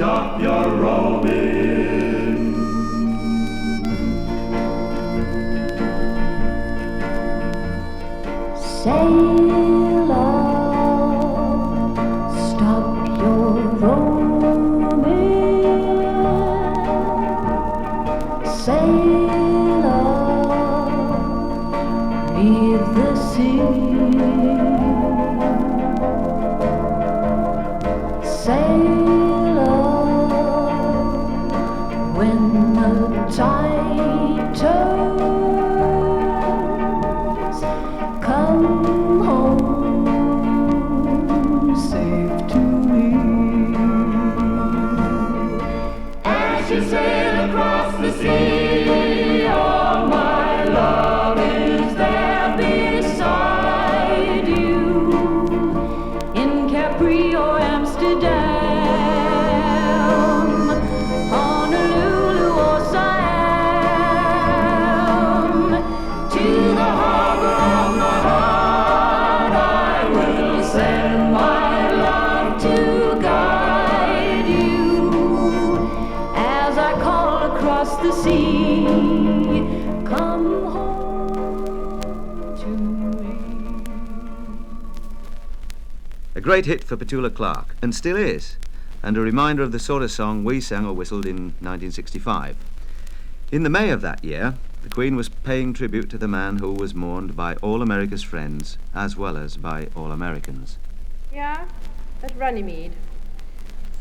stop your roaming. Sailor, stop your roaming. Sailor, leave the sea. Sailor, when the tide turns, come home safe to me. As you sail across the sea, all my love is there beside you. In Capri or Amsterdam, Honolulu or Siam, To the harbor of my heart I will send my love to guide you as I call across the sea. Come home to me. A great hit for Petula Clark, and still is, and a reminder of the sort of song we sang or whistled in 1965. In the May of that year, the Queen was paying tribute to the man who was mourned by all America's friends, as well as by all Americans. Here at Runnymede,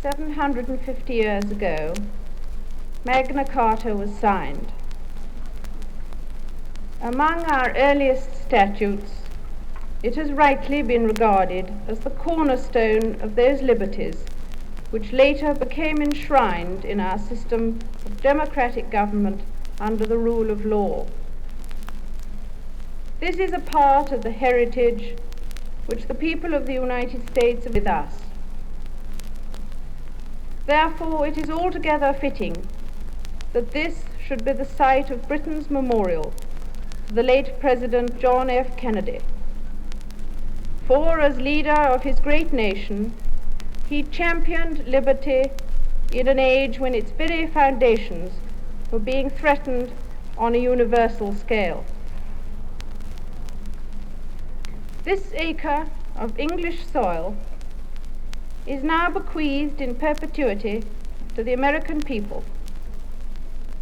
750 years ago, Magna Carta was signed. Among our earliest statutes, it has rightly been regarded as the cornerstone of those liberties which later became enshrined in our system of democratic government under the rule of law. This is a part of the heritage which the people of the United States have with us. Therefore, it is altogether fitting that this should be the site of Britain's memorial to the late President John F. Kennedy. For as leader of his great nation, he championed liberty in an age when its very foundations were being threatened on a universal scale. This acre of English soil is now bequeathed in perpetuity to the American people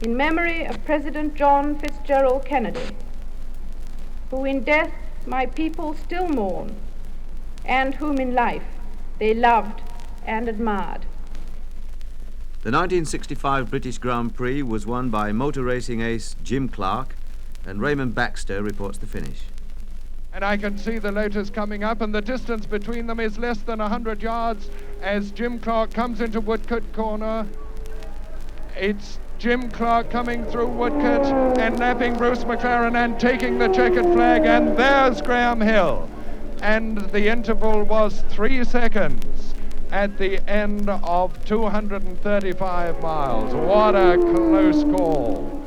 in memory of President John Fitzgerald Kennedy, who in death my people still mourn and whom in life they loved and admired. The 1965 British Grand Prix was won by motor racing ace Jim Clark, and Raymond Baxter reports the finish. And I can see the Lotus coming up, and the distance between them is less than 100 yards as Jim Clark comes into Woodcote Corner. It's Jim Clark coming through Woodcote and napping Bruce McLaren and taking the checkered flag, and there's Graham Hill. And the interval was 3 seconds at the end of 235 miles. What a close call.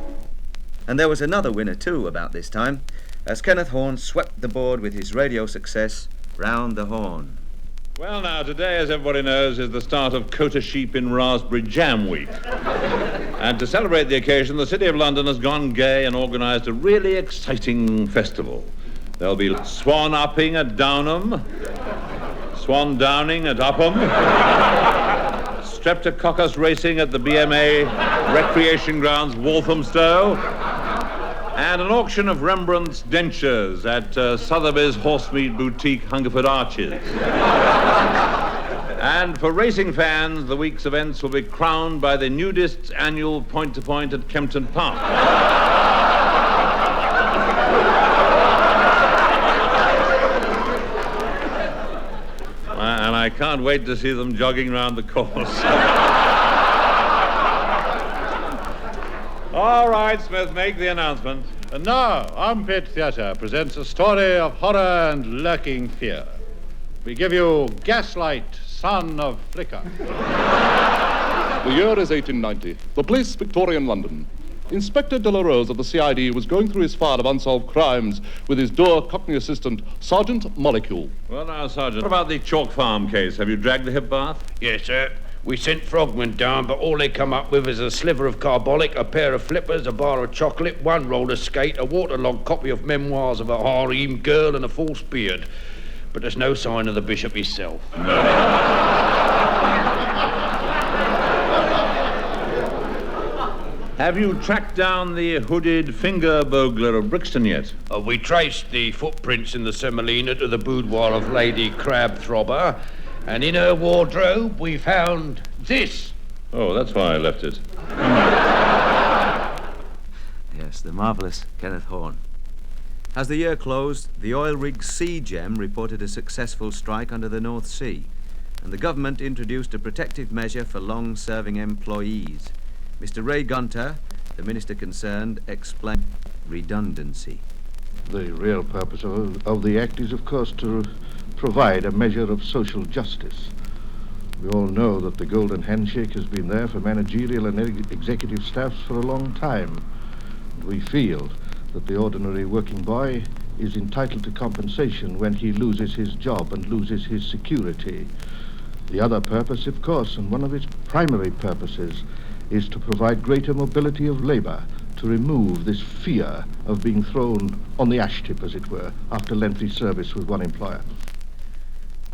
And there was another winner too about this time, as Kenneth Horne swept the board with his radio success, Round the Horn. Well, now, today, as everybody knows, is the start of Quota Sheep in Raspberry Jam Week. And to celebrate the occasion, the City of London has gone gay and organised a really exciting festival. There'll be swan upping at Downham, swan downing at Upham, streptococcus racing at the BMA Recreation Grounds, Walthamstow, and an auction of Rembrandt's dentures at Sotheby's Horsemeat Boutique, Hungerford Arches. And for racing fans, the week's events will be crowned by the nudists' annual point-to-point at Kempton Park. And I can't wait to see them jogging round the course. All right, Smith, make the announcement. And now, Armpit Theatre presents a story of horror and lurking fear. We give you Gaslight, Son of Flicker. The year is 1890. The place, Victorian London. Inspector Delarose of the CID was going through his file of unsolved crimes with his dour Cockney assistant, Sergeant Molecule. Well, now, Sergeant, what about the Chalk Farm case? Have you dragged the hip bath? Yes, sir. We sent frogmen down, but all they come up with is a sliver of carbolic, a pair of flippers, a bar of chocolate, one roller skate, a waterlogged copy of Memoirs of a Harem Girl and a false beard. But there's no sign of the bishop himself. Have you tracked down the hooded finger burglar of Brixton yet? We traced the footprints in the Semolina to the boudoir of Lady Crab Throbber, and in her wardrobe we found this. Oh, that's why I left it. Yes, the marvellous Kenneth Horne. As the year closed, the oil rig Sea Gem reported a successful strike under the North Sea, and the government introduced a protective measure for long-serving employees. Mr. Ray Gunter, the minister concerned, explained redundancy. The real purpose of the Act is, of course, to provide a measure of social justice. We all know that the golden handshake has been there for managerial and executive staffs for a long time. And we feel that the ordinary working boy is entitled to compensation when he loses his job and loses his security. The other purpose, of course, and one of its primary purposes, is to provide greater mobility of labour, to remove this fear of being thrown on the ash tip, as it were, after lengthy service with one employer.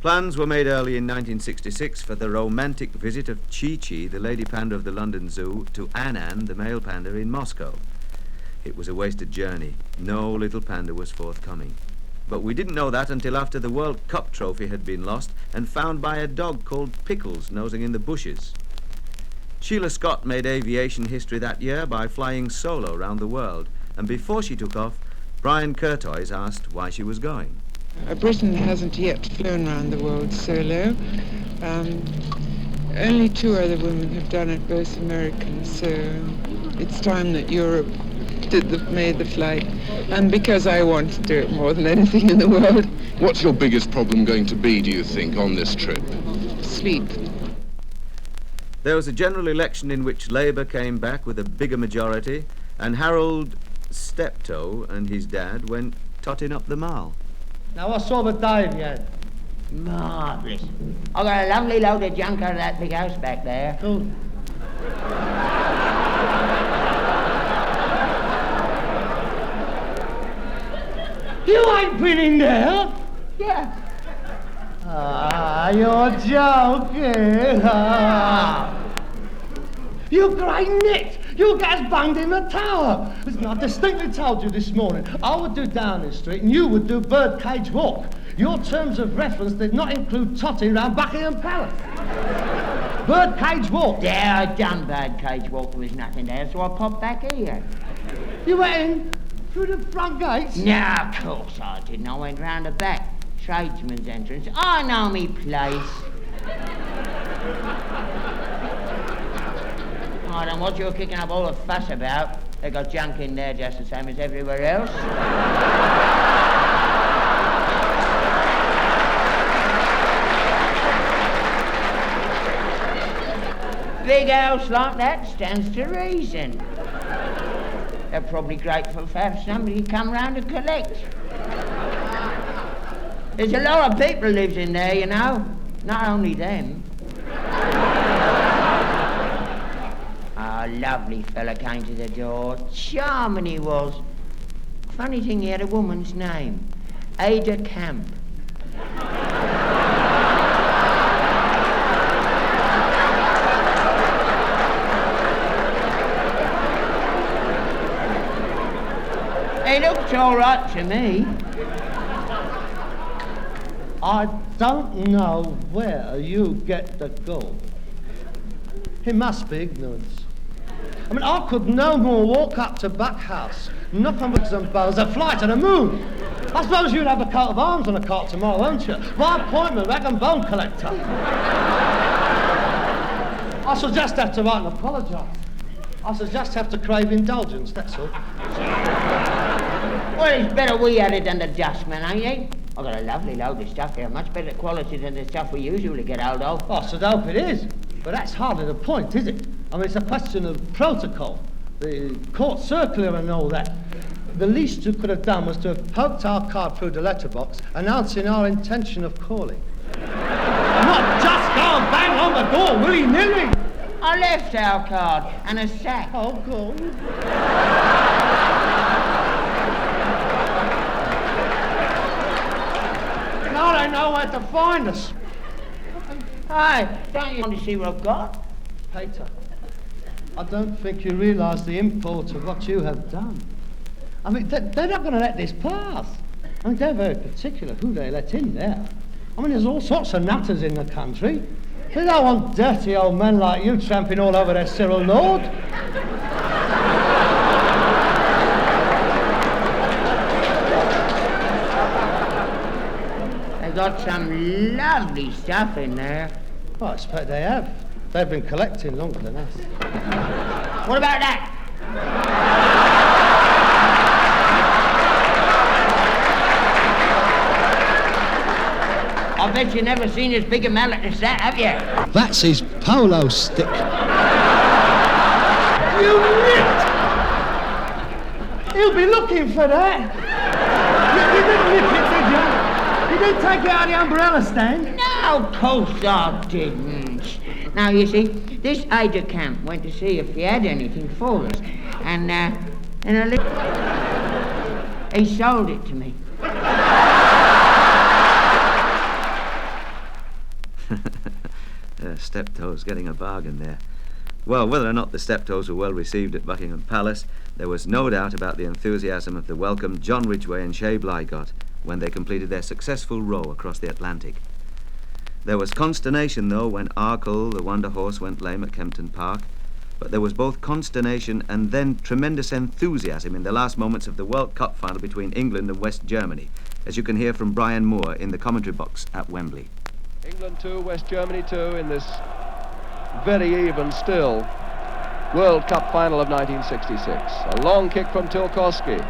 Plans were made early in 1966 for the romantic visit of Chi-Chi, the lady panda of the London Zoo, to Annan, the male panda in Moscow. It was a wasted journey. No little panda was forthcoming. But we didn't know that until after the World Cup trophy had been lost and found by a dog called Pickles nosing in the bushes. Sheila Scott made aviation history that year by flying solo around the world, and before she took off, Brian Curtois asked why she was going. Britain hasn't yet flown around the world solo. Only 2 other women have done it, both Americans, so it's time that Europe made the flight, and because I want to do it more than anything in the world. What's your biggest problem going to be, do you think, on this trip? Sleep. There was a general election in which Labour came back with a bigger majority, and Harold Steptoe and his dad went totting up the Mall. Now, I saw the dive yet. Marvellous. I've got a lovely load of junk out of that big house back there. Cool. You ain't been in there? Yeah. Ah, you're joking. You great nit! You guys banged in the tower. Listen, I distinctly told you this morning I would do Downing Street and you would do Birdcage Walk. Your terms of reference did not include totting round Buckingham Palace. Birdcage Walk. Yeah, I'd done Birdcage Walk. There was nothing there, so I popped back here. You went in through the front gates? No, of course I didn't. I went round the back. Tradesman's entrance. I know me place. I don't know what you're kicking up all the fuss about. They got junk in there just the same as everywhere else. Big house like that stands to reason. They're probably grateful to have somebody come round to collect. There's a lot of people lives in there, you know. Not only them. A lovely fella came to the door. Charming he was. Funny thing, he had a woman's name. Ada Camp. He looked all right to me. I don't know where you get the gold. It must be ignorance. I mean, I could no more walk up to Buck House, nothing but some bows, a fly to the moon. I suppose you'd have a coat of arms on a cart tomorrow, won't you? By appointment, rag and bone collector. I shall just have to write and apologise. I shall just have to crave indulgence, that's all. Well, it's better we had it than the dustman, ain't it? I've got a lovely load of stuff here, much better quality than the stuff we usually get hold of. I should hope it is. But that's hardly the point, is it? I mean, it's a question of protocol, the court circular and all that. The least you could have done was to have poked our card through the letterbox, announcing our intention of calling. Not just go and bang on the door, will willy-nilly. I left our card and a sack. Oh, God. Now they know where to find us. Hey, don't you want to see what I've got? Peter, I don't think you realise the import of what you have done. I mean, they're not going to let this pass. I mean, they're very particular who they let in there. I mean, there's all sorts of nutters in the country. They don't want dirty old men like you tramping all over their Cyril Lord. They've got some lovely stuff in there. Well, I expect they have. They've been collecting longer than us. What about that? I bet you've never seen as big a mallet as that, have you? That's his polo stick. You nit! He'll be looking for that. You didn't nip it, did you? You didn't take it out of the umbrella stand? No, of course I didn't. Now, you see, this aide de camp went to see if he had anything for us, and he sold it to me. Steptoes getting a bargain there. Well, whether or not the Steptoes were well received at Buckingham Palace, there was no doubt about the enthusiasm of the welcome John Ridgway and Shea Bly got when they completed their successful row across the Atlantic. There was consternation, though, when Arkle, the Wonder Horse, went lame at Kempton Park, but there was both consternation and then tremendous enthusiasm in the last moments of the World Cup final between England and West Germany, as you can hear from Brian Moore in the commentary box at Wembley. England 2, West Germany 2 in this very even still World Cup final of 1966. A long kick from Tilkowski,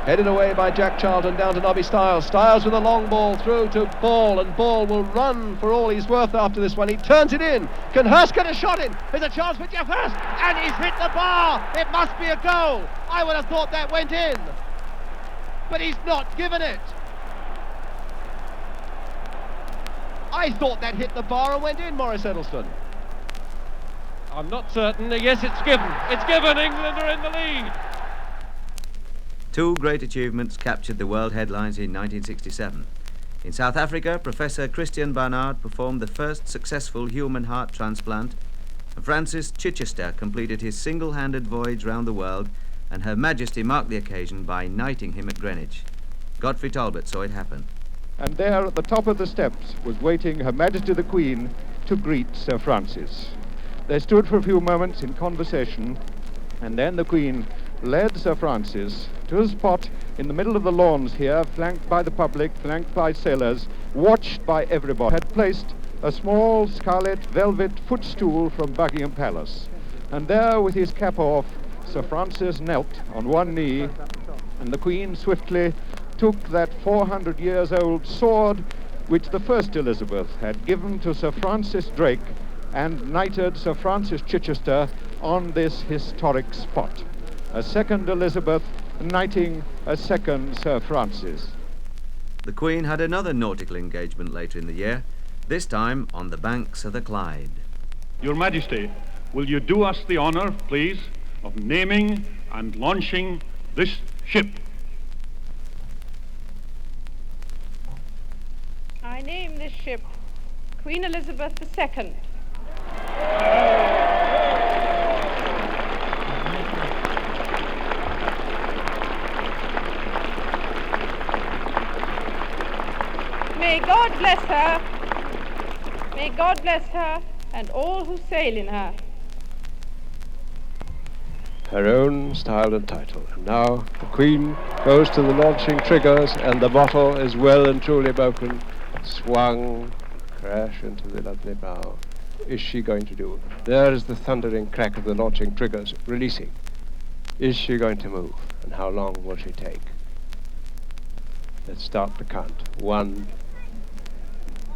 headed away by Jack Charlton down to Nobby Stiles. Stiles with a long ball through to Ball, and Ball will run for all he's worth after this one. He turns it in. Can Hurst get a shot in? There's a chance for Jeff Hurst, and he's hit the bar. It must be a goal. I would have thought that went in, but he's not given it. I thought that hit the bar and went in, Morris Edelston. I'm not certain. Yes, it's given. It's given. England are in the lead. Two great achievements captured the world headlines in 1967. In South Africa, Professor Christian Barnard performed the first successful human heart transplant, and Francis Chichester completed his single-handed voyage round the world, and Her Majesty marked the occasion by knighting him at Greenwich. Godfrey Talbot saw it happen. And there at the top of the steps was waiting Her Majesty the Queen to greet Sir Francis. They stood for a few moments in conversation, and then the Queen led Sir Francis to a spot in the middle of the lawns here, flanked by the public, flanked by sailors, watched by everybody. Had placed a small scarlet velvet footstool from Buckingham Palace, and there with his cap off, Sir Francis knelt on one knee, and the Queen swiftly took that 400 years old sword which the first Elizabeth had given to Sir Francis Drake and knighted Sir Francis Chichester on this historic spot. A second Elizabeth knighting a second Sir Francis. The Queen had another nautical engagement later in the year, this time on the banks of the Clyde. Your Majesty, will you do us the honour, please, of naming and launching this ship? I name this ship Queen Elizabeth II. May God bless her. May God bless her and all who sail in her. Her own style and title. And now the Queen goes to the launching triggers, and the bottle is well and truly broken, swung, crash into the lovely bow. Is she going to do? There is the thundering crack of the launching triggers releasing. Is she going to move? And how long will she take? Let's start the count. 1,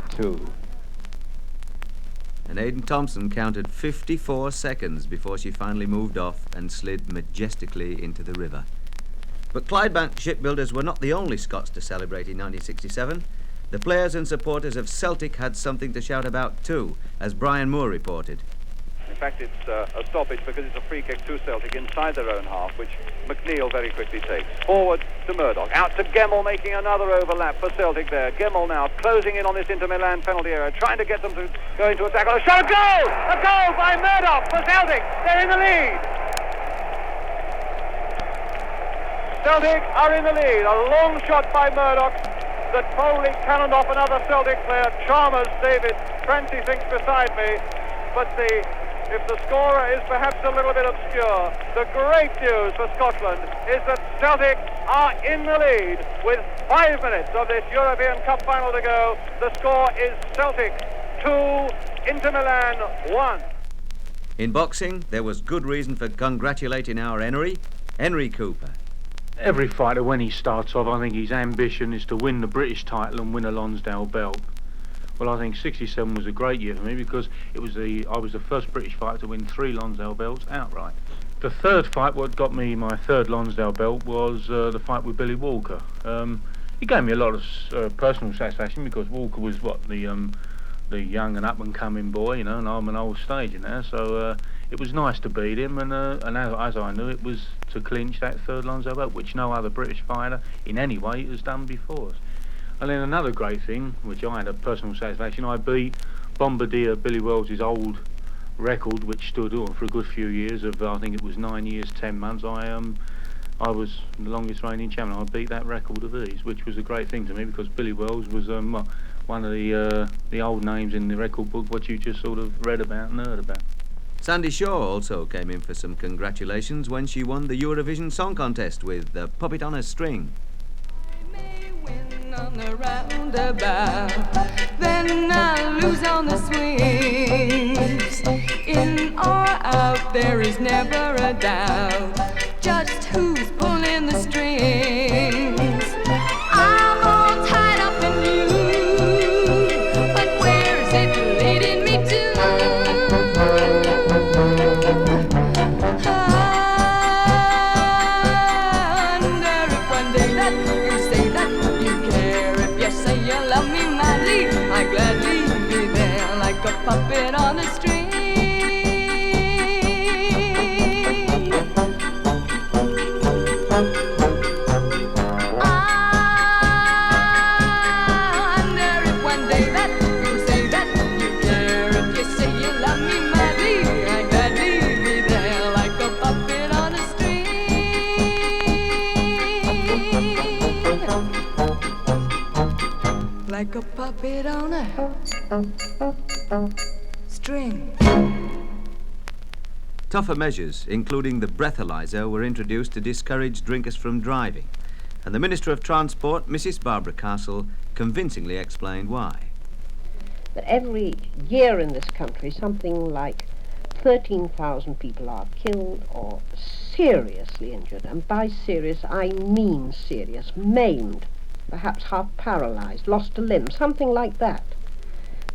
2. And Aidan Thompson counted 54 seconds before she finally moved off and slid majestically into the river. But Clydebank shipbuilders were not the only Scots to celebrate in 1967. The players and supporters of Celtic had something to shout about too, as Brian Moore reported. In fact, it's a stoppage because it's a free kick to Celtic inside their own half, which McNeil very quickly takes. Forward to Murdoch. Out to Gemmell, making another overlap for Celtic there. Gemmell now closing in on this Inter Milan penalty area, trying to get them to go into attack. A shot, a goal! A goal by Murdoch for Celtic. They're in the lead. Celtic are in the lead. A long shot by Murdoch that boldly cannoned off another Celtic player. Chalmers, David, Francie thinks beside me. But if the scorer is perhaps a little bit obscure, the great news for Scotland is that Celtic are in the lead with 5 minutes of this European Cup final to go. The score is Celtic 2, Inter Milan 1. In boxing, there was good reason for congratulating our Henry Cooper. Every fighter, when he starts off, I think his ambition is to win the British title and win a Lonsdale belt. Well, I think 67 was a great year for me because I was the first British fighter to win 3 Lonsdale belts outright. The third fight, what got me my third Lonsdale belt, was the fight with Billy Walker. He gave me a lot of personal satisfaction because Walker was the young and up-and-coming boy, you know, and I'm an old stage now, so it was nice to beat him, and as I knew, it was to clinch that third Lonsdale belt, which no other British fighter in any way has done before us. And then another great thing, which I had a personal satisfaction, I beat Bombardier Billy Wells' old record, which stood on for a good few years of, I think it was 9 years, 10 months. I was the longest reigning champion. I beat that record of his, which was a great thing to me because Billy Wells was one of the old names in the record book, what you just sort of read about and heard about. Sandy Shaw also came in for some congratulations when she won the Eurovision Song Contest with Puppet on a String. On the roundabout, then I lose on the swings. In or out, there is never a doubt just who's pulling the strings. I'm all tied up in you, but where's it leading me to? I wonder if one day that you say that you care. Yes, say you love me madly, I'd gladly be there like a puppet on a string. I wonder if one day that you say that you care. If you say you love me madly, I'd gladly be there like a puppet on a string. Like a puppet on a string. Tougher measures, including the breathalyzer, were introduced to discourage drinkers from driving, and the Minister of Transport, Mrs. Barbara Castle, convincingly explained why. That every year in this country, something like 13,000 people are killed or seriously injured, and by serious I mean serious, maimed, perhaps half paralyzed, lost a limb, something like that,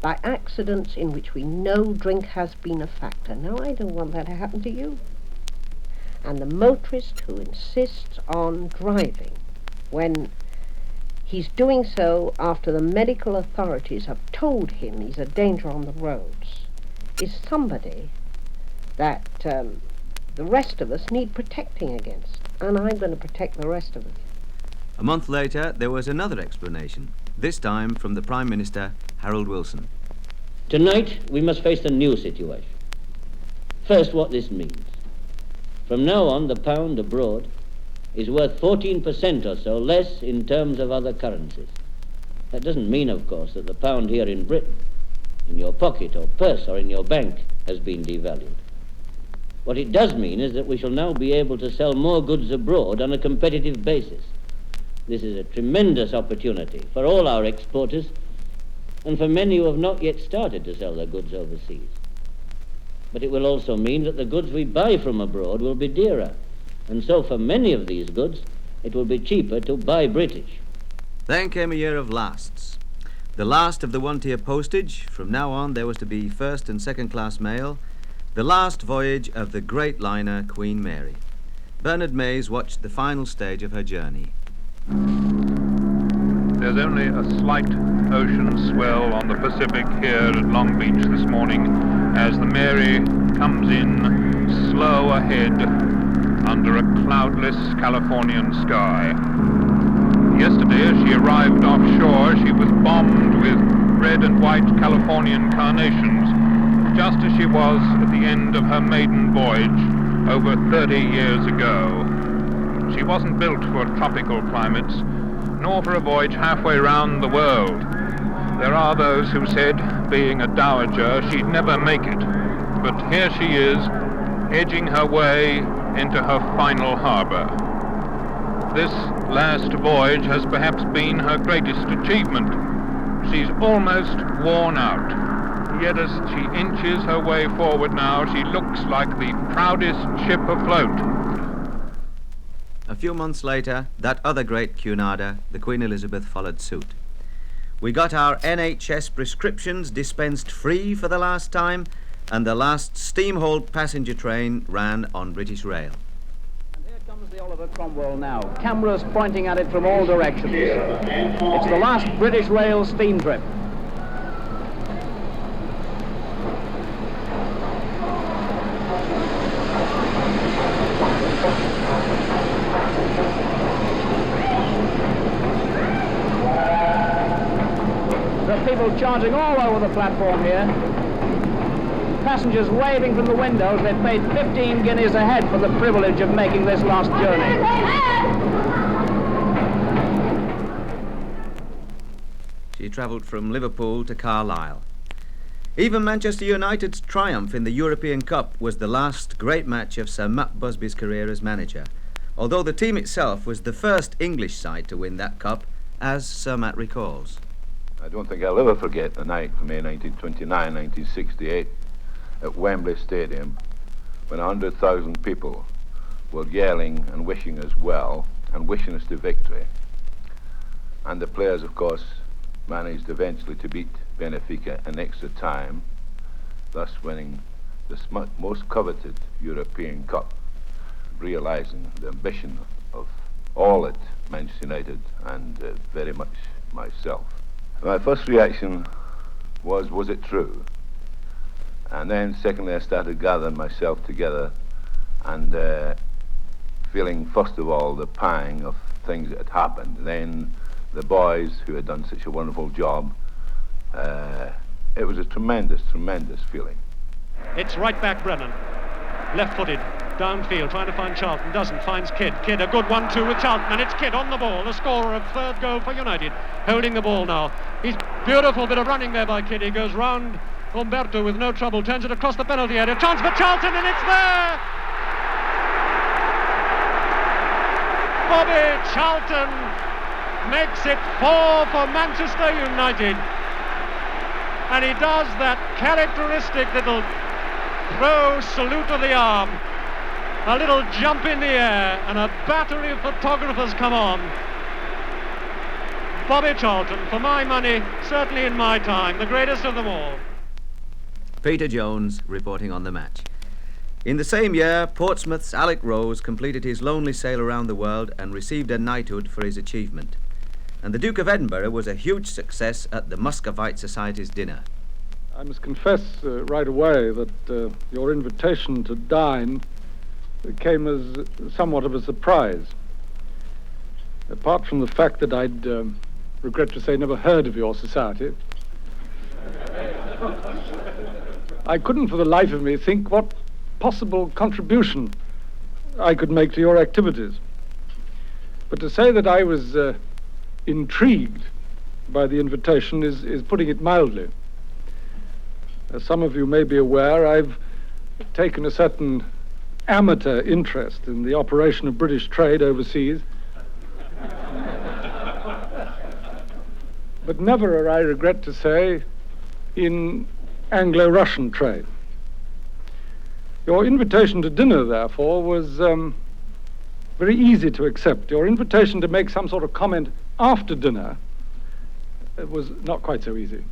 by accidents in which we know drink has been a factor. Now, I don't want that to happen to you. And the motorist who insists on driving when he's doing so after the medical authorities have told him he's a danger on the roads is somebody that the rest of us need protecting against. And I'm going to protect the rest of us. A month later, there was another explanation, this time from the Prime Minister, Harold Wilson. Tonight, we must face a new situation. First, what this means. From now on, the pound abroad is worth 14% or so less in terms of other currencies. That doesn't mean, of course, that the pound here in Britain, in your pocket or purse or in your bank, has been devalued. What it does mean is that we shall now be able to sell more goods abroad on a competitive basis. This is a tremendous opportunity for all our exporters and for many who have not yet started to sell their goods overseas. But it will also mean that the goods we buy from abroad will be dearer, and so for many of these goods it will be cheaper to buy British. Then came a year of lasts. The last of the one-tier postage. From now on there was to be first and second class mail. The last voyage of the great liner Queen Mary. Bernard Mays watched the final stage of her journey. There's only a slight ocean swell on the Pacific here at Long Beach this morning as the Mary comes in slow ahead under a cloudless Californian sky. Yesterday, as she arrived offshore, she was bombed with red and white Californian carnations, just as she was at the end of her maiden voyage over 30 years ago. She wasn't built for tropical climates, nor for a voyage halfway round the world. There are those who said, being a dowager, she'd never make it. But here she is, edging her way into her final harbor. This last voyage has perhaps been her greatest achievement. She's almost worn out. Yet as she inches her way forward now, she looks like the proudest ship afloat. A few months later, that other great Cunarder, the Queen Elizabeth, followed suit. We got our NHS prescriptions dispensed free for the last time, and the last steam-hauled passenger train ran on British Rail. And here comes the Oliver Cromwell now, cameras pointing at it from all directions. It's the last British Rail steam trip. People charging all over the platform here. Passengers waving from the windows. They've paid 15 guineas a head for the privilege of making this last journey. She travelled from Liverpool to Carlisle. Even Manchester United's triumph in the European Cup was the last great match of Sir Matt Busby's career as manager, although the team itself was the first English side to win that cup, as Sir Matt recalls. I don't think I'll ever forget the night from May 1929, 1968 at Wembley Stadium when 100,000 people were yelling and wishing us well and wishing us to victory. And the players, of course, managed eventually to beat Benfica in extra time, thus winning the most coveted European Cup, realising the ambition of all at Manchester United and very much myself. My first reaction was it true? And then secondly, I started gathering myself together and feeling, first of all, the pang of things that had happened. Then the boys who had done such a wonderful job. It was a tremendous, tremendous feeling. It's right back Brennan, left-footed, downfield, trying to find Charlton, doesn't, finds Kidd. Kidd, a good 1-2 with Charlton, and it's Kidd on the ball, the scorer of third goal for United, holding the ball now. He's beautiful bit of running there by Kidd. He goes round Umberto with no trouble, turns it across the penalty area, chance for Charlton, and it's there! Bobby Charlton makes it 4 for Manchester United. And he does that characteristic little throw salute of the arm, a little jump in the air, and a battery of photographers come on. Bobby Charlton, for my money, certainly in my time, the greatest of them all. Peter Jones reporting on the match. In the same year, Portsmouth's Alec Rose completed his lonely sail around the world and received a knighthood for his achievement. And the Duke of Edinburgh was a huge success at the Muscovite Society's dinner. I must confess right away that your invitation to dine came as somewhat of a surprise. Apart from the fact that I'd, regret to say, never heard of your society, I couldn't for the life of me think what possible contribution I could make to your activities. But to say that I was intrigued by the invitation is putting it mildly. As some of you may be aware, I've taken a certain amateur interest in the operation of British trade overseas. But never, I regret to say, in Anglo-Russian trade. Your invitation to dinner, therefore, was very easy to accept. Your invitation to make some sort of comment after dinner was not quite so easy.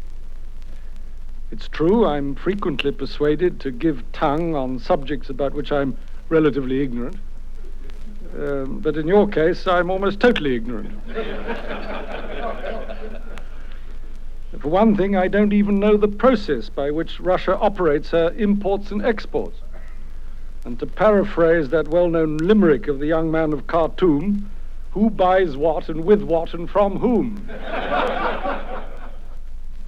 It's true, I'm frequently persuaded to give tongue on subjects about which I'm relatively ignorant. But in your case, I'm almost totally ignorant. For one thing, I don't even know the process by which Russia operates her imports and exports. And to paraphrase that well-known limerick of the young man of Khartoum, who buys what and with what and from whom?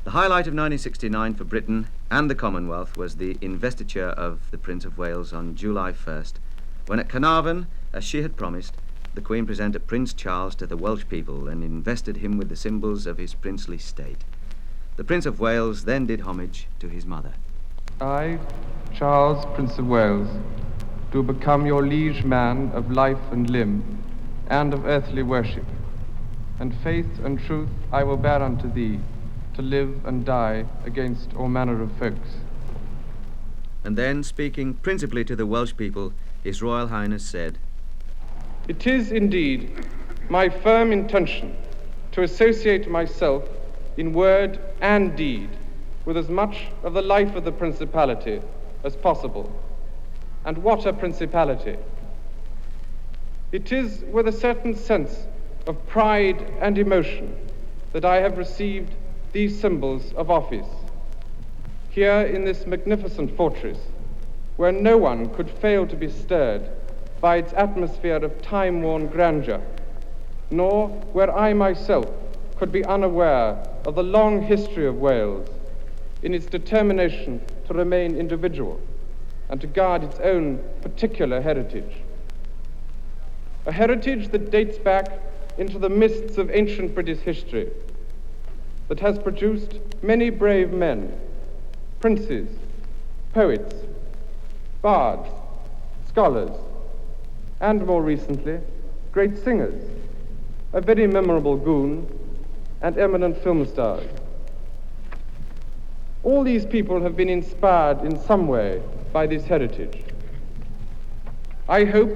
The highlight of 1969 for Britain and the Commonwealth was the investiture of the Prince of Wales on July 1st, when at Carnarvon, as she had promised, the Queen presented Prince Charles to the Welsh people and invested him with the symbols of his princely state. The Prince of Wales then did homage to his mother. I, Charles, Prince of Wales, do become your liege man of life and limb, and of earthly worship, and faith and truth I will bear unto thee, to live and die against all manner of folks. And then, speaking principally to the Welsh people, His Royal Highness said, It is indeed my firm intention to associate myself in word and deed with as much of the life of the Principality as possible. And what a Principality! It is with a certain sense of pride and emotion that I have received these symbols of office, here in this magnificent fortress, where no one could fail to be stirred by its atmosphere of time-worn grandeur, nor where I myself could be unaware of the long history of Wales in its determination to remain individual and to guard its own particular heritage. A heritage that dates back into the mists of ancient British history, that has produced many brave men, princes, poets, bards, scholars, and more recently, great singers, a very memorable goon, and eminent film stars. All these people have been inspired in some way by this heritage. I hope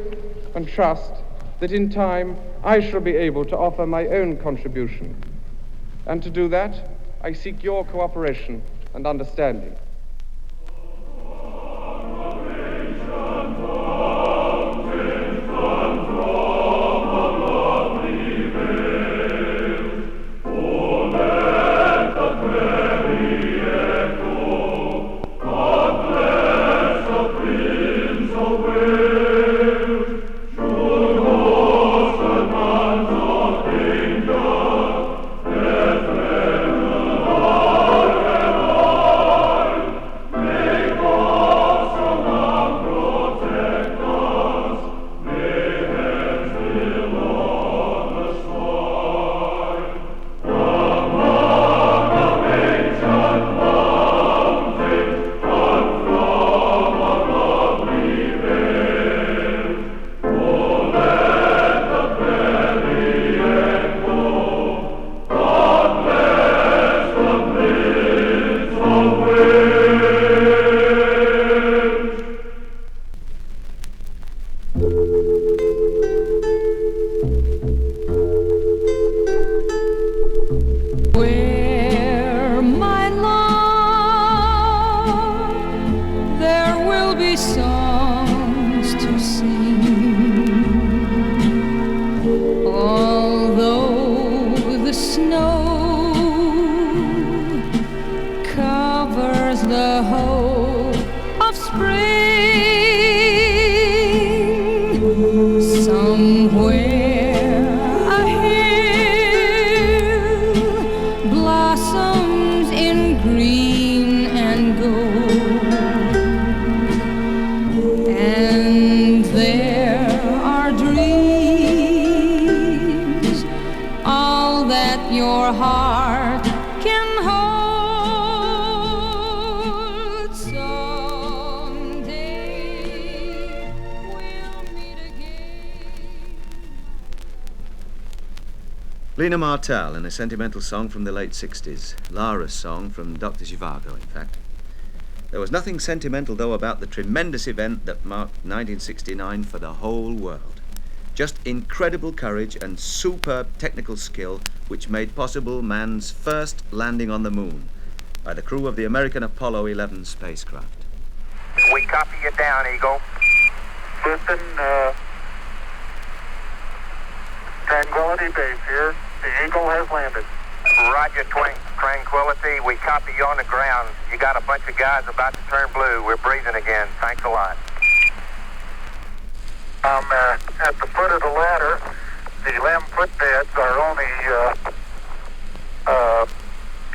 and trust that in time I shall be able to offer my own contribution. And to do that, I seek your cooperation and understanding. Where, my love, there will be songs to sing, although the snow covers the whole of spring. Somewhere a hill blossoms in green and gold, and there are dreams, all that your heart can hold. Someday we'll meet again. Lena Martel in a sentimental song from the late 60s, Lara's song from Dr. Zhivago, in fact. There was nothing sentimental, though, about the tremendous event that marked 1969 for the whole world. Just incredible courage and superb technical skill which made possible man's first landing on the moon by the crew of the American Apollo 11 spacecraft. We copy you down, Eagle. Listen, Tranquility Base here. The Eagle has landed. Roger, Twain. tranquility. We copy you on the ground. You got a bunch of guys about to turn blue. We're breathing again. Thanks a lot. At the foot of the ladder. The limb footbeds are only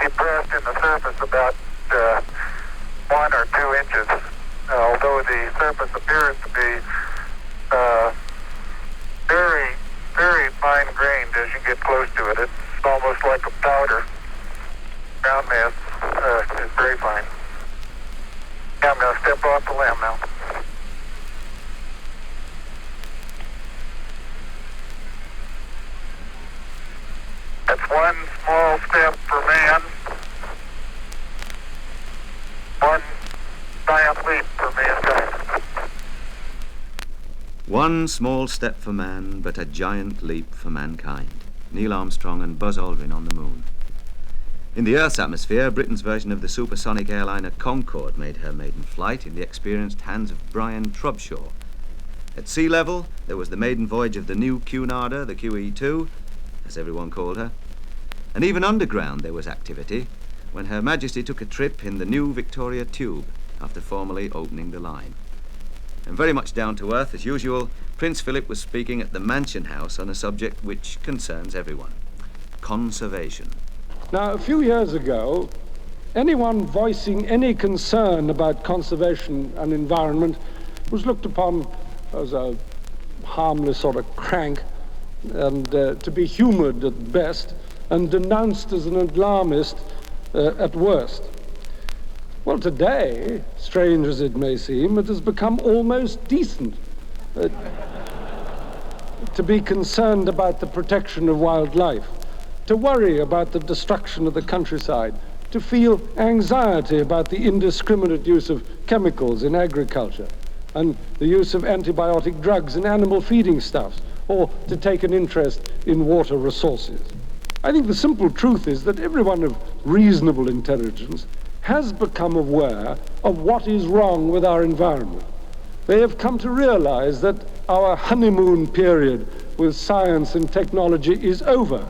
depressed in the surface about 1 or 2 inches, although the surface appears to be very, very fine-grained as you get close to it. It's almost like a powder. Ground mass is very fine. Yeah, I'm going to step off the limb now. That's one small step for man, one giant leap for mankind. One small step for man, but a giant leap for mankind. Neil Armstrong and Buzz Aldrin on the moon. In the Earth's atmosphere, Britain's version of the supersonic airliner Concorde made her maiden flight in the experienced hands of Brian Trubshaw. At sea level, there was the maiden voyage of the new Cunarder, the QE2, as everyone called her. And even underground there was activity when Her Majesty took a trip in the new Victoria Tube after formally opening the line. And very much down to earth, as usual, Prince Philip was speaking at the Mansion House on a subject which concerns everyone: conservation. Now, a few years ago, anyone voicing any concern about conservation and environment was looked upon as a harmless sort of crank and to be humoured at best and denounced as an alarmist at worst. Well, today, strange as it may seem, it has become almost decent to be concerned about the protection of wildlife, to worry about the destruction of the countryside, to feel anxiety about the indiscriminate use of chemicals in agriculture and the use of antibiotic drugs in animal feeding stuffs, or to take an interest in water resources. I think the simple truth is that everyone of reasonable intelligence has become aware of what is wrong with our environment. They have come to realize that our honeymoon period with science and technology is over.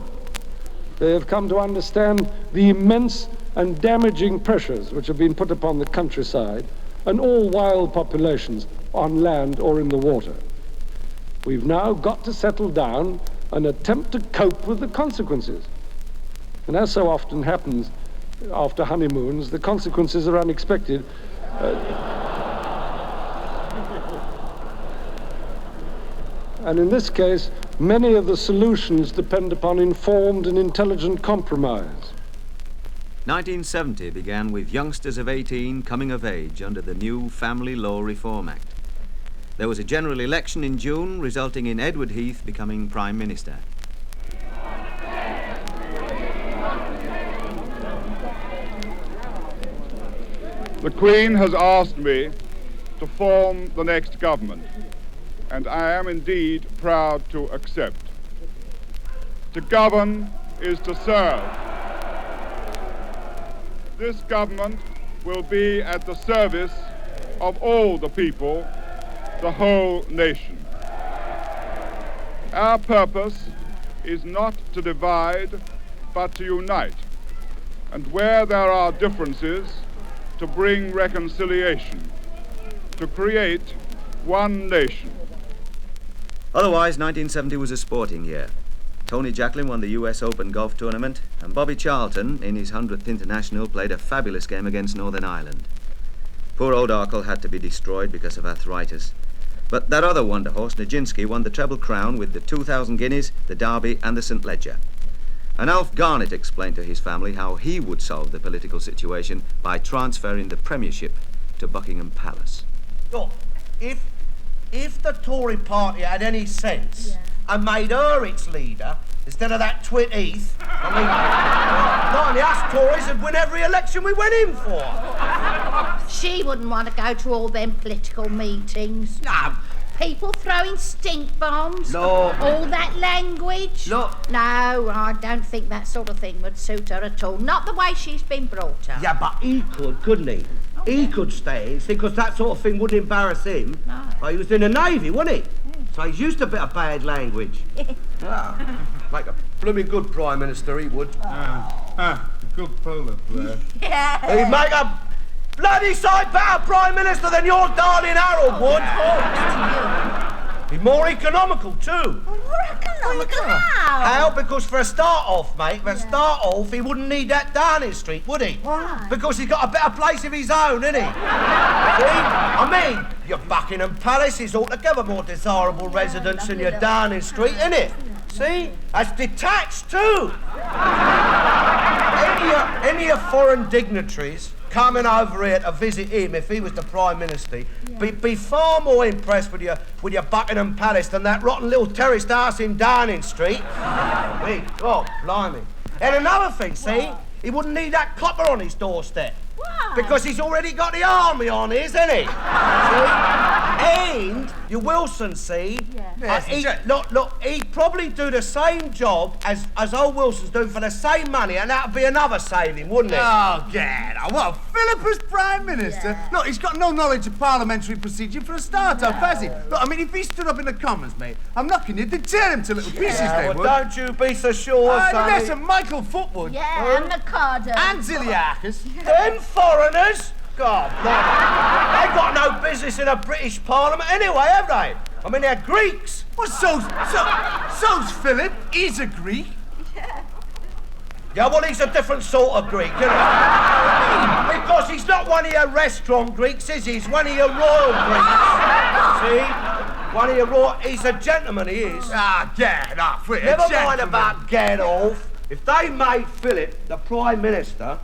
They have come to understand the immense and damaging pressures which have been put upon the countryside and all wild populations on land or in the water. We've now got to settle down and attempt to cope with the consequences. And as so often happens after honeymoons, the consequences are unexpected. And in this case, many of the solutions depend upon informed and intelligent compromise. 1970 began with youngsters of 18 coming of age under the new Family Law Reform Act. There was a general election in June, resulting in Edward Heath becoming Prime Minister. The Queen has asked me to form the next government, and I am indeed proud to accept. To govern is to serve. This government will be at the service of all the people, the whole nation. Our purpose is not to divide, but to unite, and where there are differences, to bring reconciliation, to create one nation. Otherwise, 1970 was a sporting year. Tony Jacklin won the US Open golf tournament, and Bobby Charlton, in his 100th international, played a fabulous game against Northern Ireland. Poor old Arkle had to be destroyed because of arthritis. But that other wonder horse, Nijinsky, won the Treble Crown with the 2,000 guineas, the Derby and the St. Ledger. And Alf Garnett explained to his family how he would solve the political situation by transferring the premiership to Buckingham Palace. Look, if the Tory party had any sense and made her its leader instead of that twit Heath, I mean, not only us Tories would win every election we went in for. She wouldn't want to go to all them political meetings. No. People throwing stink bombs. Look. All that language. Look. No, I don't think that sort of thing would suit her at all. Not the way she's been brought up. Yeah, but he could, couldn't he? He could stay, because that sort of thing wouldn't embarrass him. No. Well, he was in the Navy, wasn't he? So he's used to a bit of bad language. Make a blooming good Prime Minister, he would. good polo player. Yeah. He'd make a bloody sight better Prime Minister than your darling Harold would. He's more economical too. More economical how? How? Because for a start off, mate, he wouldn't need that Downing Street, would he? Why? Because he's got a better place of his own, isn't he? See? I mean, your Buckingham Palace is altogether more desirable residence than your Downing Street, isn't it? See? That's detached too. Any of your foreign dignitaries coming over here to visit him, if he was the Prime Minister, be far more impressed with your Buckingham Palace than that rotten little terraced house in Downing Street. Oh, blimey. And another thing, see? He wouldn't need that copper on his doorstep. Why? Because he's already got the army on his, isn't he? See? And your Wilson, see? Look, he'd probably do the same job as old Wilson's doing for the same money, and that'd be another saving, wouldn't it? Oh, get out. Well, Philip as Prime Minister? Yeah. Look, he's got no knowledge of parliamentary procedure for a start-up, has he? Look, I mean, if he stood up in the Commons, mate, I'm knocking you, they'd tear him to little pieces, they would. Don't you be so sure, sonny. Yes, and Michael Footwood. Yeah, and Ricardo. And Ziliakis. Them foreigners? God, they've got no business in a British Parliament anyway, have they? I mean, they're Greeks. Well, so's Philip. He's a Greek. Yeah, well, he's a different sort of Greek, you know. Because he's not one of your restaurant Greeks, is he? He's one of your royal Greeks. See? One of your royal... He's a gentleman, he is. Ah, get off with it. Never mind about get off. If they made Philip the Prime Minister...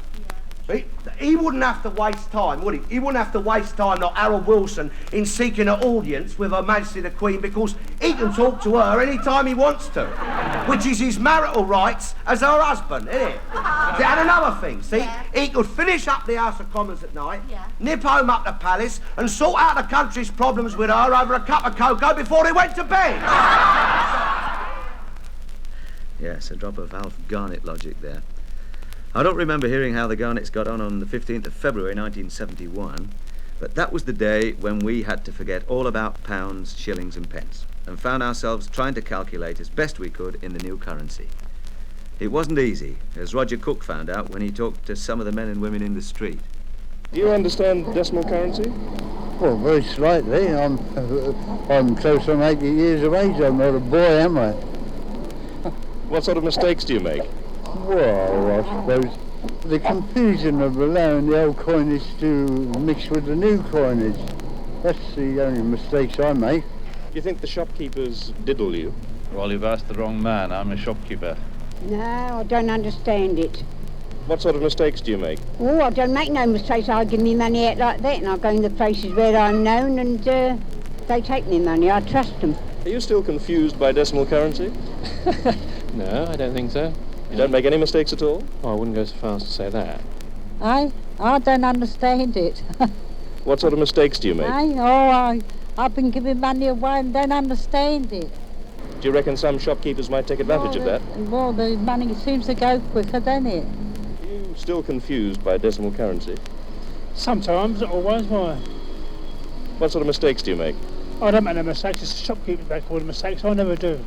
See, he wouldn't have to waste time, would he? He wouldn't have to waste time, like Harold Wilson, in seeking an audience with Her Majesty the Queen, because he can talk to her any time he wants to, which is his marital rights as her husband, isn't it? See, and another thing, see, he could finish up the House of Commons at night, nip home up the palace, and sort out the country's problems with her over a cup of cocoa before he went to bed. Yes, a drop of Alf Garnett logic there. I don't remember hearing how the Garnets got on the 15th of February 1971, but that was the day when we had to forget all about pounds, shillings and pence, and found ourselves trying to calculate as best we could in the new currency. It wasn't easy, as Roger Cook found out when he talked to some of the men and women in the street. Do you understand decimal currency? Well, very slightly. I'm close on 80 years of age. I'm not a boy, am I? What sort of mistakes do you make? Well, I suppose the confusion of allowing the old coinage to mix with the new coinage. That's the only mistakes I make. Do you think the shopkeepers diddle you? Well, you've asked the wrong man. I'm a shopkeeper. No, I don't understand it. What sort of mistakes do you make? Oh, I don't make no mistakes. I give me money out like that, and I go in the places where I'm known, and they take me money. I trust them. Are you still confused by decimal currency? No, I don't think so. You don't make any mistakes at all? Oh, I wouldn't go so far as to say that. I don't understand it. What sort of mistakes do you make? I've been giving money away and don't understand it. Do you reckon some shopkeepers might take advantage of that? Well, the money seems to go quicker, doesn't it? Are you still confused by decimal currency? Sometimes, not always. Why? What sort of mistakes do you make? I don't make no mistakes. It's the shopkeepers make all the mistakes. I never do.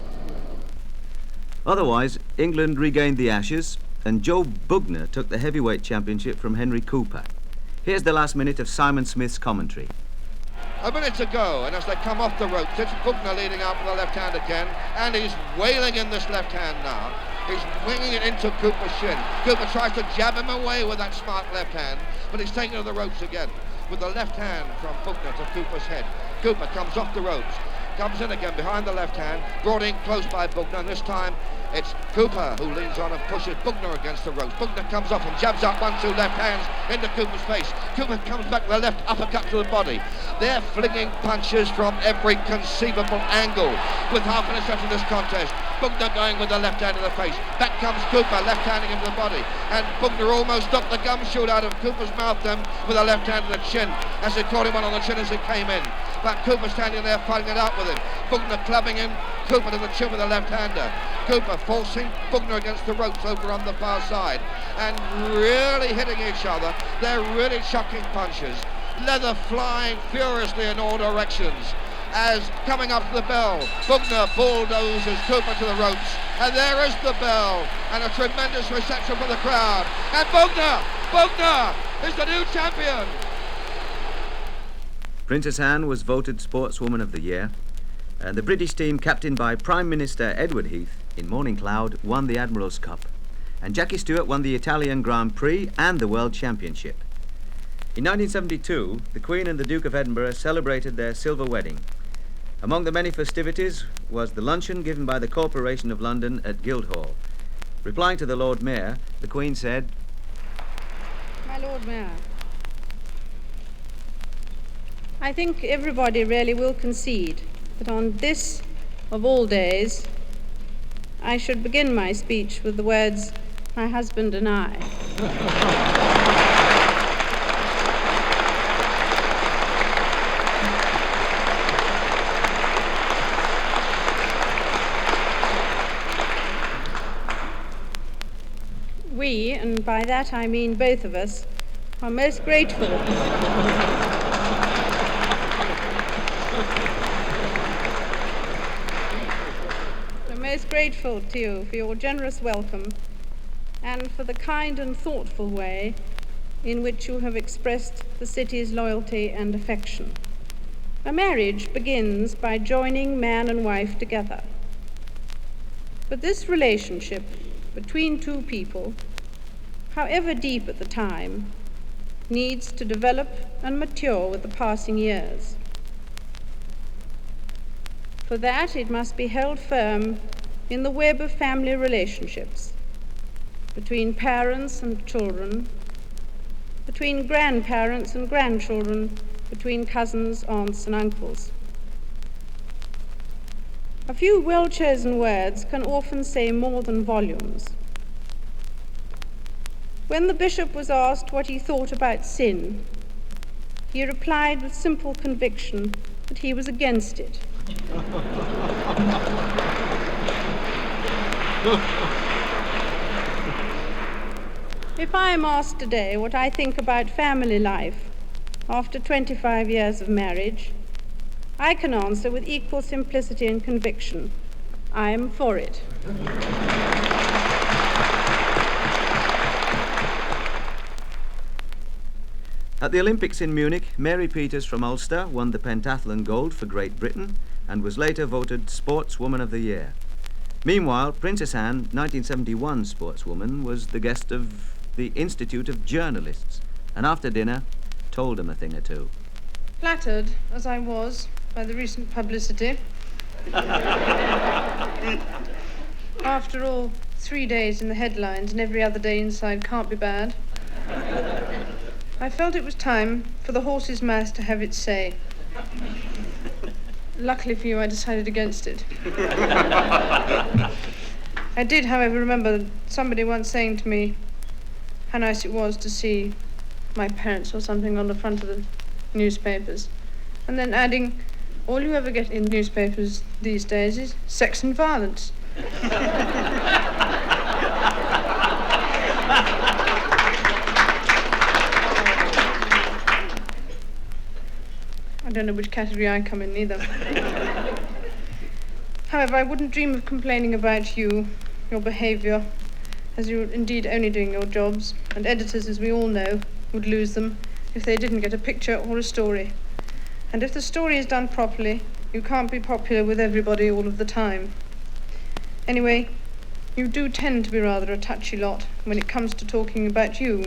Otherwise, England regained the Ashes, and Joe Bugner took the heavyweight championship from Henry Cooper. Here's the last minute of Simon Smith's commentary. A minute to go, and as they come off the ropes, it's Bugner leading out with the left hand again, and he's wailing in this left hand now. He's winging it into Cooper's shin. Cooper tries to jab him away with that smart left hand, but he's taken to the ropes again with the left hand from Bugner to Cooper's head. Cooper comes off the ropes, comes in again behind the left hand, brought in close by Bugner, and this time it's Cooper who leans on and pushes Bugner against the ropes. Bugner comes off and jabs out 1-2 left hands into Cooper's face. Cooper comes back with a left uppercut to the body. They're flinging punches from every conceivable angle with half an inch left in this contest. Bugner going with the left hand in the face. Back comes Cooper, left handing him to the body. And Bugner almost knocked the gum shoot out of Cooper's mouth then with a left hand to the chin as he caught him on the chin as it came in. But Cooper standing there fighting it out with him. Bugner clubbing him, Cooper to the chin with a left-hander. Cooper forcing Bugner against the ropes over on the far side and really hitting each other. They're really shocking punches. Leather flying furiously in all directions. as coming up to the bell. Bugner bulldozes Cooper to the ropes, and there is the bell, and a tremendous reception from the crowd. And Bugner is the new champion. Princess Anne was voted Sportswoman of the Year, and the British team, captained by Prime Minister Edward Heath in Morning Cloud, won the Admiral's Cup, and Jackie Stewart won the Italian Grand Prix and the World Championship. In 1972, the Queen and the Duke of Edinburgh celebrated their silver wedding. Among the many festivities was the luncheon given by the Corporation of London at Guildhall. Replying to the Lord Mayor, the Queen said, My Lord Mayor, I think everybody really will concede that on this, of all days, I should begin my speech with the words, my husband and I. We, and by that I mean both of us, are most grateful. We're most grateful to you for your generous welcome and for the kind and thoughtful way in which you have expressed the city's loyalty and affection. A marriage begins by joining man and wife together. But this relationship between two people, however deep at the time, needs to develop and mature with the passing years. For that, it must be held firm in the web of family relationships, between parents and children, between grandparents and grandchildren, between cousins, aunts and uncles. A few well-chosen words can often say more than volumes. When the bishop was asked what he thought about sin, he replied with simple conviction that he was against it. If I am asked today what I think about family life after 25 years of marriage, I can answer with equal simplicity and conviction, I am for it. At the Olympics in Munich, Mary Peters from Ulster won the pentathlon gold for Great Britain and was later voted Sportswoman of the Year. Meanwhile, Princess Anne, 1971 Sportswoman, was the guest of the Institute of Journalists, and after dinner told them a thing or two. Flattered, as I was, by the recent publicity. After all, 3 days in the headlines and every other day inside can't be bad. I felt it was time for the horse's mouth to have its say. Luckily for you, I decided against it. I did, however, remember somebody once saying to me how nice it was to see my parents or something on the front of the newspapers, and then adding, all you ever get in newspapers these days is sex and violence. I don't know which category I come in either. However, I wouldn't dream of complaining about you, your behaviour, as you're indeed only doing your jobs, and editors, as we all know, would lose them if they didn't get a picture or a story. And if the story is done properly, you can't be popular with everybody all of the time. Anyway, you do tend to be rather a touchy lot when it comes to talking about you.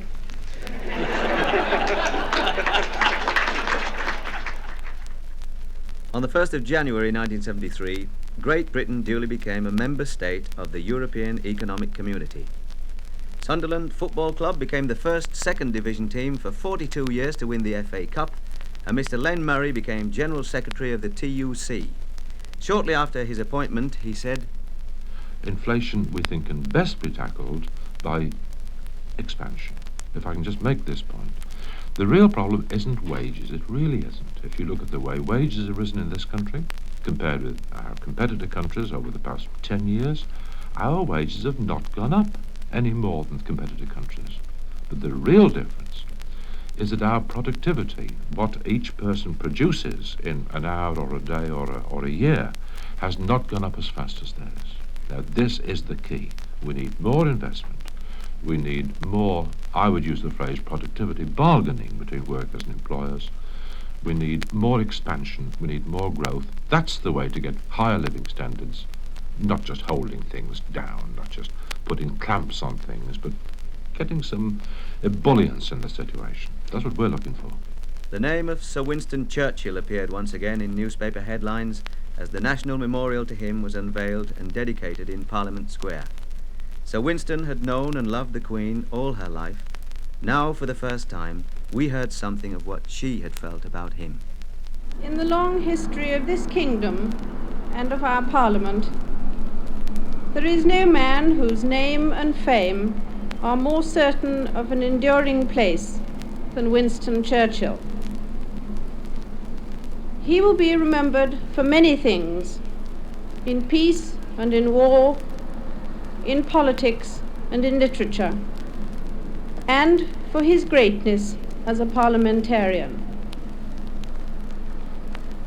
On the 1st of January 1973, Great Britain duly became a member state of the European Economic Community. Sunderland Football Club became the first second division team for 42 years to win the FA Cup, and Mr. Len Murray became General Secretary of the TUC. Shortly after his appointment, he said, inflation, we think, can best be tackled by expansion. If I can just make this point. The real problem isn't wages, it really isn't. If you look at the way wages have risen in this country, compared with our competitor countries over the past 10 years, our wages have not gone up any more than competitor countries. But the real difference is that our productivity, what each person produces in an hour or a day or a year, has not gone up as fast as theirs. Now, this is the key. We need more investment. We need more, I would use the phrase, productivity bargaining between workers and employers. We need more expansion. We need more growth. That's the way to get higher living standards, not just holding things down, not just putting clamps on things, but getting some ebullience in the situation. That's what we're looking for. The name of Sir Winston Churchill appeared once again in newspaper headlines as the national memorial to him was unveiled and dedicated in Parliament Square. Sir Winston had known and loved the Queen all her life. Now, for the first time, we heard something of what she had felt about him. In the long history of this kingdom and of our Parliament, there is no man whose name and fame are more certain of an enduring place than Winston Churchill. He will be remembered for many things, in peace and in war, in politics and in literature, and for his greatness as a parliamentarian.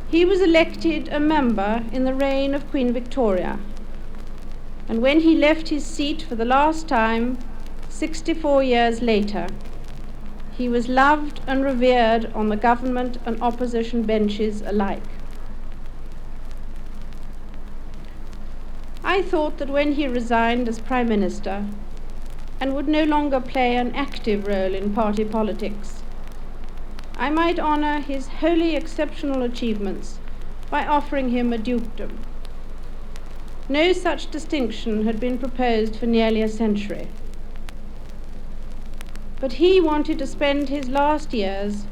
He was elected a member in the reign of Queen Victoria, and when he left his seat for the last time, 64 years later, he was loved and revered on the government and opposition benches alike. I thought that when he resigned as Prime Minister and would no longer play an active role in party politics, I might honour his wholly exceptional achievements by offering him a dukedom. No such distinction had been proposed for nearly a century. But he wanted to spend his last years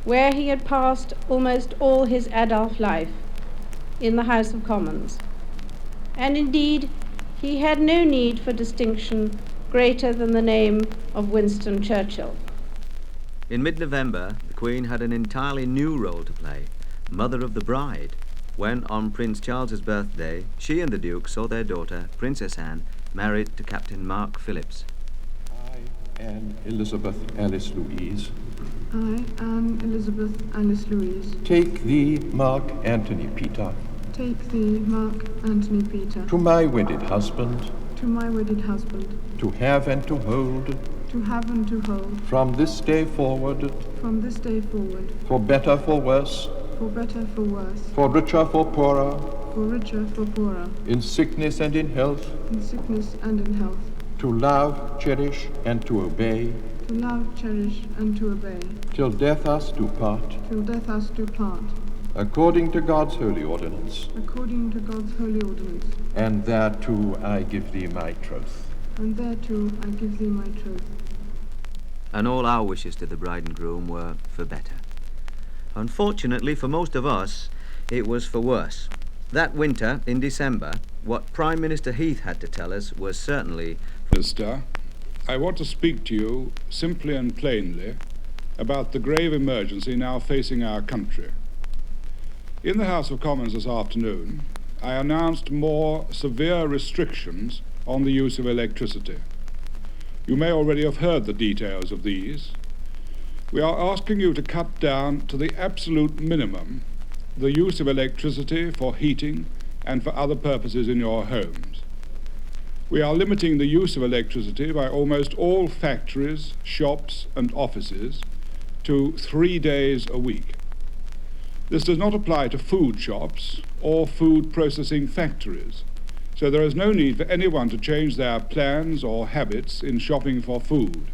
where he had passed almost all his adult life, in the House of Commons. And indeed, he had no need for distinction greater than the name of Winston Churchill. In mid-November, the Queen had an entirely new role to play, mother of the bride, when on Prince Charles's birthday, she and the Duke saw their daughter, Princess Anne, married to Captain Mark Phillips. Anne Elizabeth Alice Louise. I, Anne Elizabeth Alice Louise. Take thee, Mark Antony Peter. Take thee, Mark Antony Peter. To my wedded husband. To my wedded husband. To have and to hold. To have and to hold. From this day forward. From this day forward. For better, for worse. For better, for worse. For richer, for poorer. For richer, for poorer. In sickness and in health. In sickness and in health. To love, cherish, and to obey. To love, cherish, and to obey. Till death us do part. Till death us do part. According to God's holy ordinance. According to God's holy ordinance. And thereto I give thee my troth. And thereto I give thee my troth. And all our wishes to the bride and groom were for better. Unfortunately for most of us, it was for worse. That winter, in December, what Prime Minister Heath had to tell us was certainly... Minister, I want to speak to you simply and plainly about the grave emergency now facing our country. In the House of Commons this afternoon, I announced more severe restrictions on the use of electricity. You may already have heard the details of these. We are asking you to cut down to the absolute minimum the use of electricity for heating and for other purposes in your homes. We are limiting the use of electricity by almost all factories, shops, and offices to 3 days a week. This does not apply to food shops or food processing factories, so there is no need for anyone to change their plans or habits in shopping for food.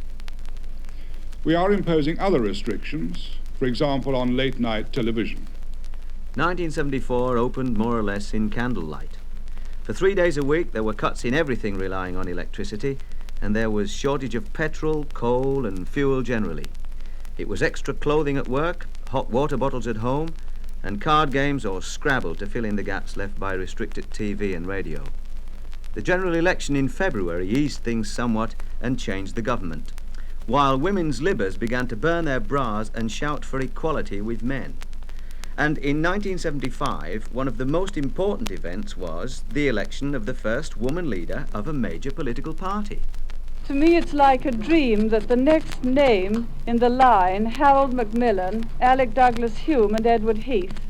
We are imposing other restrictions, for example on late-night television. 1974 opened more or less in candlelight. For 3 days a week, there were cuts in everything relying on electricity, and there was shortage of petrol, coal, and fuel generally. It was extra clothing at work, hot water bottles at home, and card games or Scrabble to fill in the gaps left by restricted TV and radio. The general election in February eased things somewhat and changed the government, while women's libbers began to burn their bras and shout for equality with men. And in 1975, one of the most important events was the election of the first woman leader of a major political party. To me, it's like a dream that the next name in the line, Harold Macmillan, Alec Douglas Hume, and Edward Heath,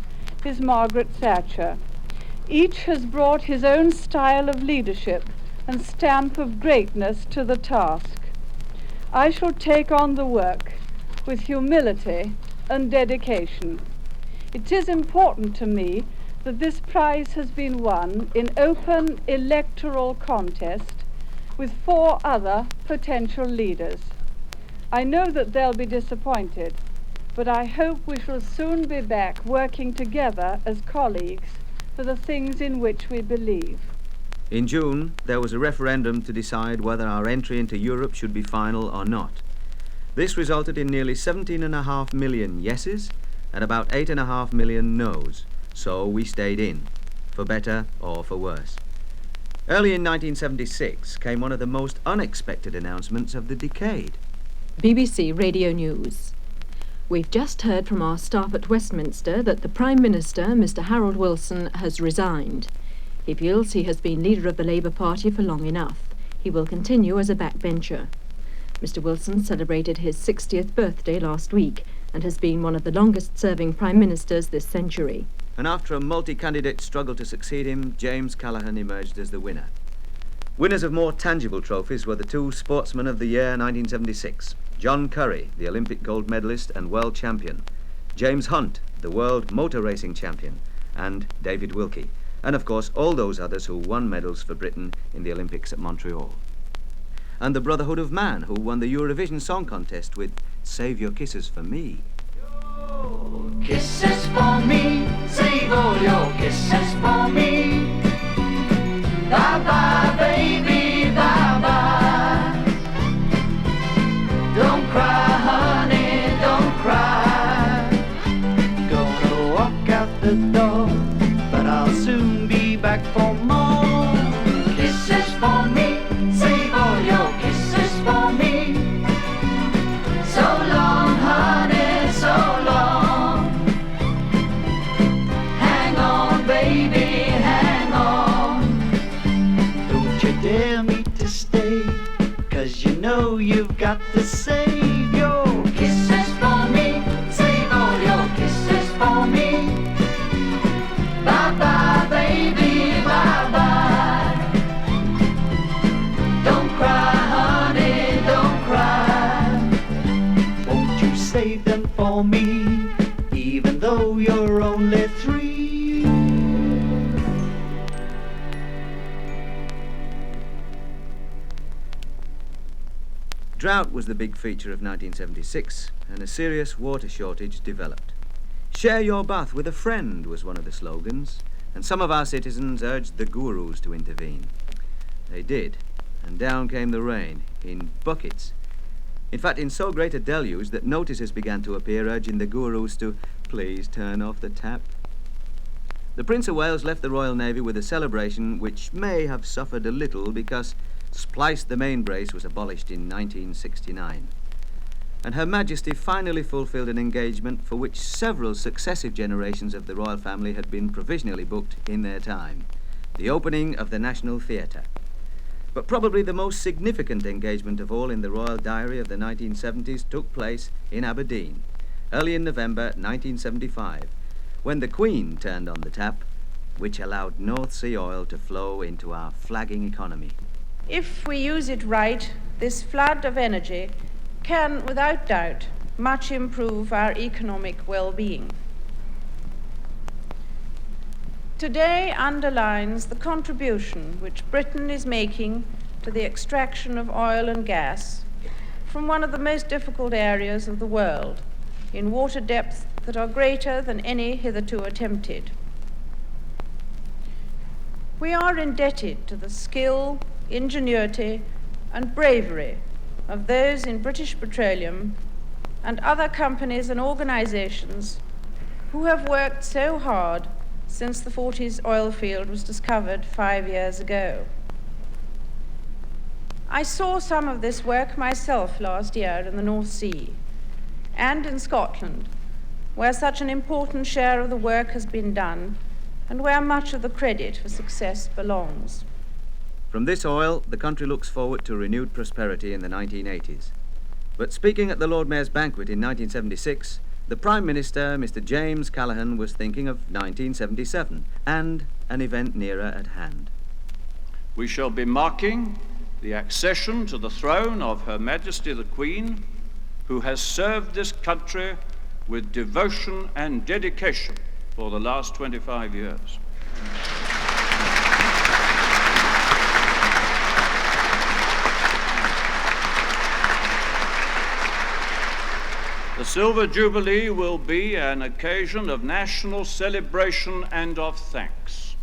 is Margaret Thatcher. Each has brought his own style of leadership and stamp of greatness to the task. I shall take on the work with humility and dedication. It is important to me that this prize has been won in open electoral contest with 4 other potential leaders. I know that they'll be disappointed, but I hope we shall soon be back working together as colleagues for the things in which we believe. In June, there was a referendum to decide whether our entry into Europe should be final or not. This resulted in nearly 17.5 million yeses and about 8.5 million noes, so we stayed in, for better or for worse. Early in 1976 came one of the most unexpected announcements of the decade. BBC Radio News. We've just heard from our staff at Westminster that the Prime Minister, Mr. Harold Wilson, has resigned. He feels he has been leader of the Labour Party for long enough. He will continue as a backbencher. Mr. Wilson celebrated his 60th birthday last week and has been one of the longest-serving Prime Ministers this century. And after a multi-candidate struggle to succeed him, James Callaghan emerged as the winner. Winners of more tangible trophies were the 2 Sportsmen of the Year 1976, John Curry, the Olympic gold medalist and world champion, James Hunt, the world motor racing champion, and David Wilkie, and of course all those others who won medals for Britain in the Olympics at Montreal. And the Brotherhood of Man, who won the Eurovision Song Contest with Save Your Kisses for Me. Kisses for me, save all your kisses for me. Bye-bye, baby, bye-bye. Don't cry, honey, don't cry. Gonna walk out the door, but I'll soon be back for more. Kisses for me, save all your kisses for me. So long, honey, so long. Hang on, baby, hang on. Don't you dare me to stay, 'cause you know you've got to save your kisses for me. Save all your kisses for me. Bye-bye, baby, bye-bye. Don't cry, honey, don't cry. Won't you save them for me, even though you're only 3? Drought was the big feature of 1976, and a serious water shortage developed. Share your bath with a friend was one of the slogans, and some of our citizens urged the gurus to intervene. They did, and down came the rain, in buckets. In fact, in so great a deluge that notices began to appear urging the gurus to please turn off the tap. The Prince of Wales left the Royal Navy with a celebration which may have suffered a little because Splice the main brace was abolished in 1969. And Her Majesty finally fulfilled an engagement for which several successive generations of the royal family had been provisionally booked in their time, the opening of the National Theatre. But probably the most significant engagement of all in the royal diary of the 1970s took place in Aberdeen, early in November 1975, when the Queen turned on the tap, which allowed North Sea oil to flow into our flagging economy. If we use it right, this flood of energy can, without doubt, much improve our economic well-being. Today underlines the contribution which Britain is making to the extraction of oil and gas from one of the most difficult areas of the world, in water depths that are greater than any hitherto attempted. We are indebted to the skill, ingenuity, and bravery of those in British Petroleum and other companies and organizations who have worked so hard since the Forties oil field was discovered 5 years ago. I saw some of this work myself last year in the North Sea and in Scotland, where such an important share of the work has been done and where much of the credit for success belongs. From this oil, the country looks forward to renewed prosperity in the 1980s. But speaking at the Lord Mayor's banquet in 1976, the Prime Minister, Mr. James Callaghan, was thinking of 1977 and an event nearer at hand. We shall be marking the accession to the throne of Her Majesty the Queen, who has served this country with devotion and dedication for the last 25 years. The Silver Jubilee will be an occasion of national celebration and of thanks.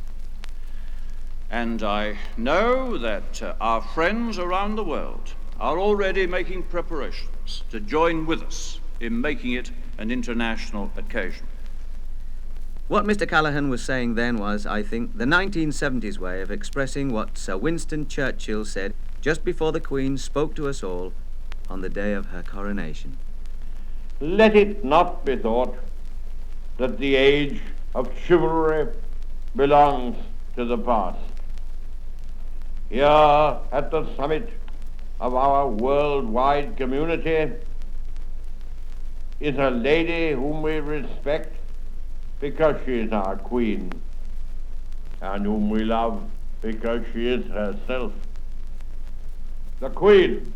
And I know that our friends around the world are already making preparations to join with us in making it an international occasion. What Mr. Callaghan was saying then was, I think, the 1970s way of expressing what Sir Winston Churchill said just before the Queen spoke to us all on the day of her coronation. Let it not be thought that the age of chivalry belongs to the past. Here at the summit of our worldwide community is a lady whom we respect because she is our queen, and whom we love because she is herself the Queen.